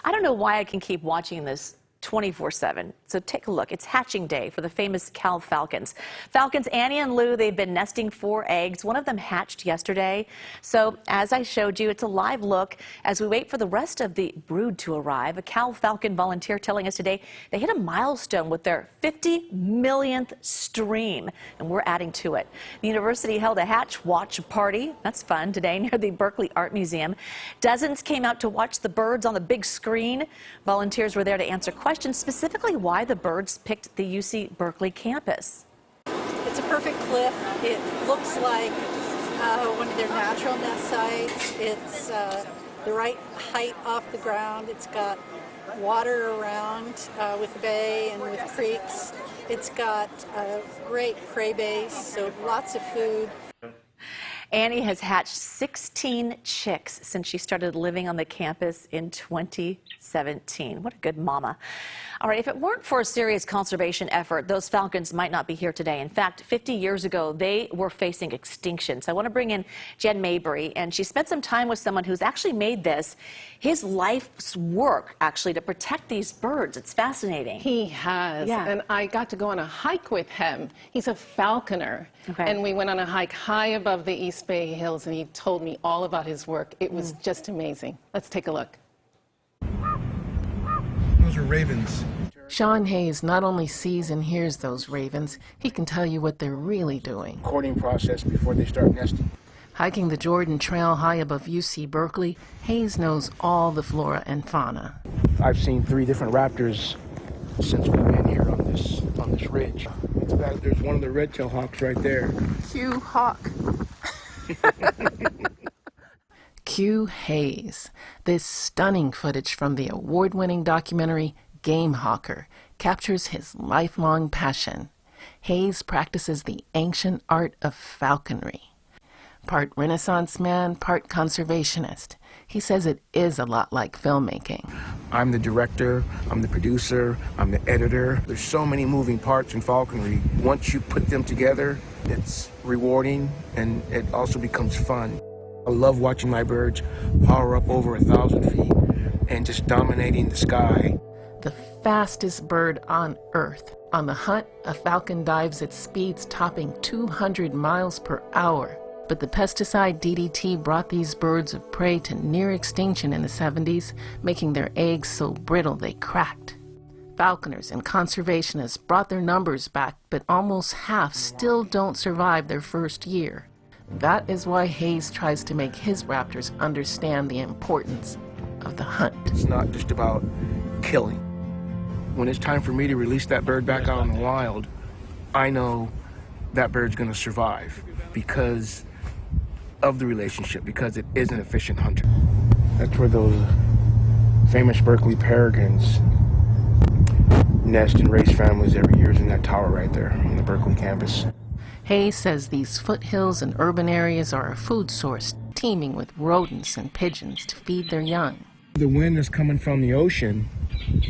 I don't know why I can keep watching this 24/7. So take a look. It's hatching day for the famous cow falcons. Falcons Annie and Lou, they've been nesting 4 eggs. One of them hatched yesterday. So as I showed you, it's a live look as we wait for the rest of the brood to arrive. A cow falcon volunteer telling us today they hit a milestone with their 50 millionth stream, and we're adding to it. The university held a hatch watch party. That's fun today near the Berkeley Art Museum. Dozens came out to watch the birds on the big screen. Volunteers were there to answer questions, specifically why the birds picked the UC Berkeley campus. It's a perfect cliff. It looks like one of their natural nest sites. It's the right height off the ground. It's got water around with the bay and with creeks. It's got a great prey base, so lots of food. Annie has hatched 16 chicks since she started living on the campus in 2017. What a good mama. All right, if it weren't for a serious conservation effort, those falcons might not be here today. In fact, 50 years ago, they were facing extinction. So I want to bring in Janice Mabry, and she spent some time with someone who's actually made this his life's work, actually, to protect these birds. It's fascinating. He has, and I got to go on a hike with him. He's a falconer, and we went on a hike high above the East Bay Hills, and he told me all about his work. It was just amazing. Let's take a look. Those are ravens. Shawn Hayes not only sees and hears those ravens, he can tell you what they're really doing. Courting process before they start nesting. Hiking the Jordan Trail high above UC Berkeley, Hayes knows all the flora and fauna. I've seen 3 different raptors since we've been here on this ridge. There's one of the red-tailed hawks right there. Q Hawk. Q Hayes. This stunning footage from the award-winning documentary Game Hawker captures his lifelong passion. Hayes practices the ancient art of falconry. Part Renaissance man, part conservationist. He says it is a lot like filmmaking. I'm the director, I'm the producer, I'm the editor. There's so many moving parts in falconry. Once you put them together, it's rewarding and it also becomes fun. I love watching my birds power up over 1,000 feet and just dominating the sky. The fastest bird on Earth. On the hunt, a falcon dives at speeds topping 200 miles per hour. But the pesticide DDT brought these birds of prey to near extinction in the 70s, making their eggs so brittle they cracked. Falconers and conservationists brought their numbers back, but almost half still don't survive their first year. That is why Hayes tries to make his raptors understand the importance of the hunt. It's not just about killing. When it's time for me to release that bird back out in the wild, I know that bird's going to survive because of the relationship, because it is an efficient hunter. That's where those famous Berkeley peregrines nest and raise families every year, in that tower right there on the Berkeley campus. Hayes says these foothills and urban areas are a food source, teeming with rodents and pigeons to feed their young. The wind is coming from the ocean.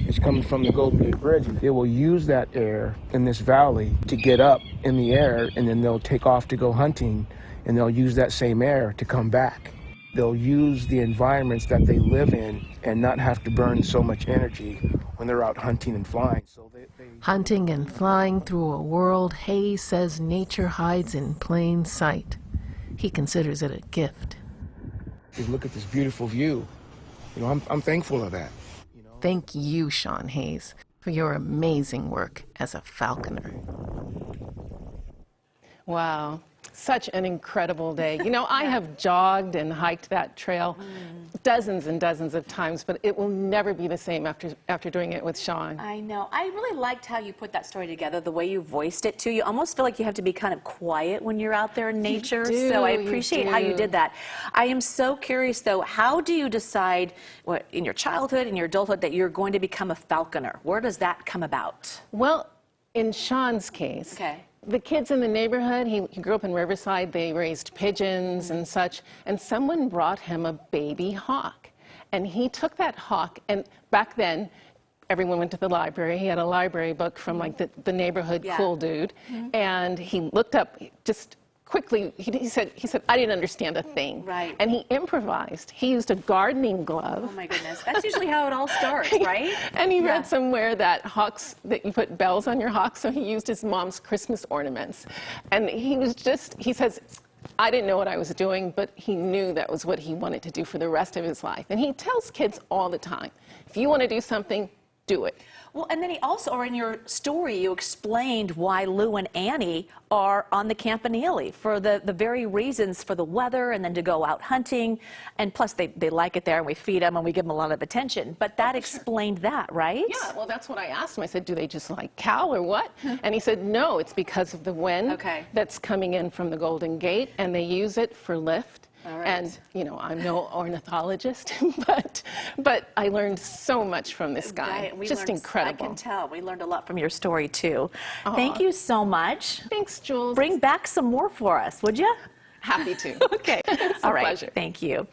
It's coming from the Golden Gate Bridge. They will use that air in this valley to get up in the air, and then they'll take off to go hunting, and they'll use that same air to come back. They'll use the environments that they live in and not have to burn so much energy when they're out hunting and flying. So Hunting and flying through a world Hayes says nature hides in plain sight. He considers it a gift. Just look at this beautiful view. You know, I'm thankful of that. Thank you, Shawn Hayes, for your amazing work as a falconer. Wow. Such an incredible day. You know, I have jogged and hiked that trail dozens and dozens of times, but it will never be the same after doing it with Shawn. I know. I really liked how you put that story together, the way you voiced it, too. You almost feel like you have to be kind of quiet when you're out there in nature. So I appreciate how you did that. I am so curious, though, how do you decide in your childhood, in your adulthood, that you're going to become a falconer? Where does that come about? Well, in Shawn's case, the kids in the neighborhood, he grew up in Riverside, they raised pigeons and such, and someone brought him a baby hawk. And he took that hawk, and back then, everyone went to the library. He had a library book from like the neighborhood cool dude. And he looked up, just quickly, he said, I didn't understand a thing. Right. And he improvised. He used a gardening glove. Oh my goodness. That's usually how it all starts, right? And he read somewhere that that you put bells on your hawks, so he used his mom's Christmas ornaments. And he says, I didn't know what I was doing, but he knew that was what he wanted to do for the rest of his life. And he tells kids all the time, if you want to do something, do it. Well, and then he also, or in your story, you explained why Lou and Annie are on the Campanile for the very reasons, for the weather and then to go out hunting. And plus, they like it there and we feed them and we give them a lot of attention. But that explained that, right? Yeah, well, that's what I asked him. I said, do they just like cow or what? And he said, no, it's because of the wind that's coming in from the Golden Gate, and they use it for lift. All right. And, you know, I'm no ornithologist, but I learned so much from this guy. Just incredible. I can tell. We learned a lot from your story, too. Thank you so much. Thanks, Jules. Bring back some more for us, would you? Happy to. Okay. It's All a right. pleasure. Thank you.